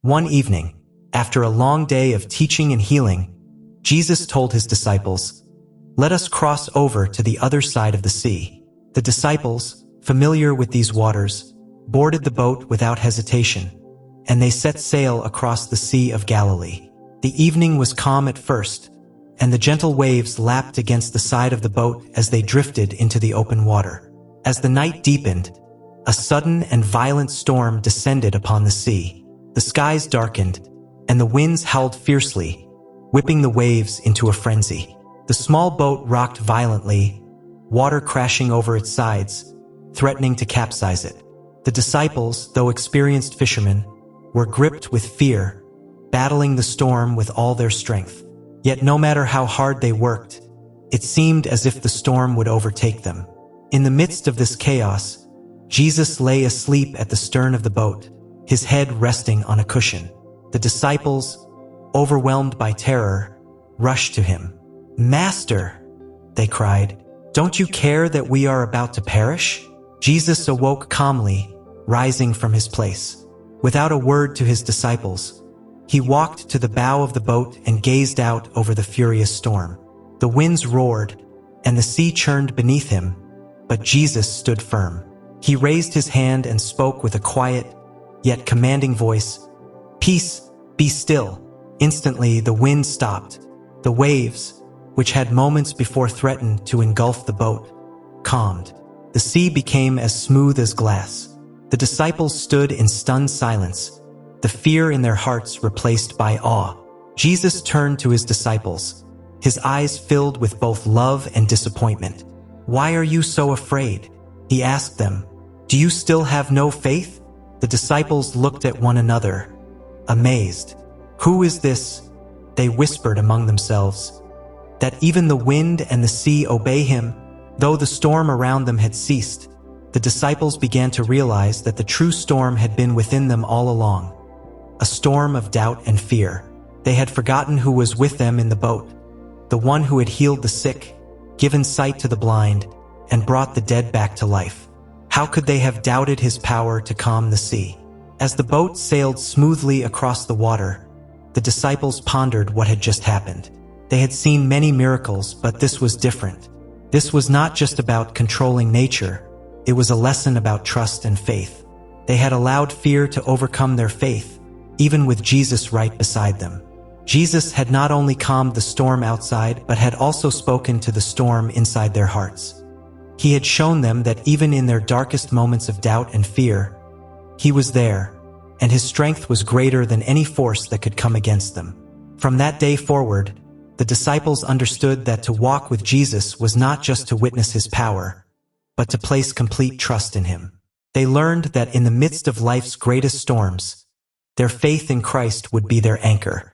One evening, after a long day of teaching and healing, Jesus told his disciples, "Let us cross over to the other side of the sea." The disciples, familiar with these waters, boarded the boat without hesitation, and they set sail across the Sea of Galilee. The evening was calm at first, and the gentle waves lapped against the side of the boat as they drifted into the open water. As the night deepened, a sudden and violent storm descended upon the sea. The skies darkened, and the winds howled fiercely, whipping the waves into a frenzy. The small boat rocked violently, water crashing over its sides, threatening to capsize it. The disciples, though experienced fishermen, were gripped with fear, battling the storm with all their strength. Yet no matter how hard they worked, it seemed as if the storm would overtake them. In the midst of this chaos, Jesus lay asleep at the stern of the boat, his head resting on a cushion. The disciples, overwhelmed by terror, rushed to him. "Master," they cried, "don't you care that we are about to perish?" Jesus awoke calmly, rising from his place. Without a word to his disciples, he walked to the bow of the boat and gazed out over the furious storm. The winds roared, and the sea churned beneath him, but Jesus stood firm. He raised his hand and spoke with a quiet, yet commanding voice, "Peace, be still." Instantly, the wind stopped. The waves, which had moments before threatened to engulf the boat, calmed. The sea became as smooth as glass. The disciples stood in stunned silence, the fear in their hearts replaced by awe. Jesus turned to his disciples, his eyes filled with both love and disappointment. "Why are you so afraid?" he asked them. "Do you still have no faith?" The disciples looked at one another, amazed. "Who is this?" they whispered among themselves, "that even the wind and the sea obey him?" Though the storm around them had ceased, the disciples began to realize that the true storm had been within them all along. A storm of doubt and fear. They had forgotten who was with them in the boat, the one who had healed the sick, given sight to the blind, and brought the dead back to life. How could they have doubted his power to calm the sea? As the boat sailed smoothly across the water, the disciples pondered what had just happened. They had seen many miracles, but this was different. This was not just about controlling nature. It was a lesson about trust and faith. They had allowed fear to overcome their faith, even with Jesus right beside them. Jesus had not only calmed the storm outside, but had also spoken to the storm inside their hearts. He had shown them that even in their darkest moments of doubt and fear, he was there, and his strength was greater than any force that could come against them. From that day forward, the disciples understood that to walk with Jesus was not just to witness his power, but to place complete trust in him. They learned that in the midst of life's greatest storms, their faith in Christ would be their anchor.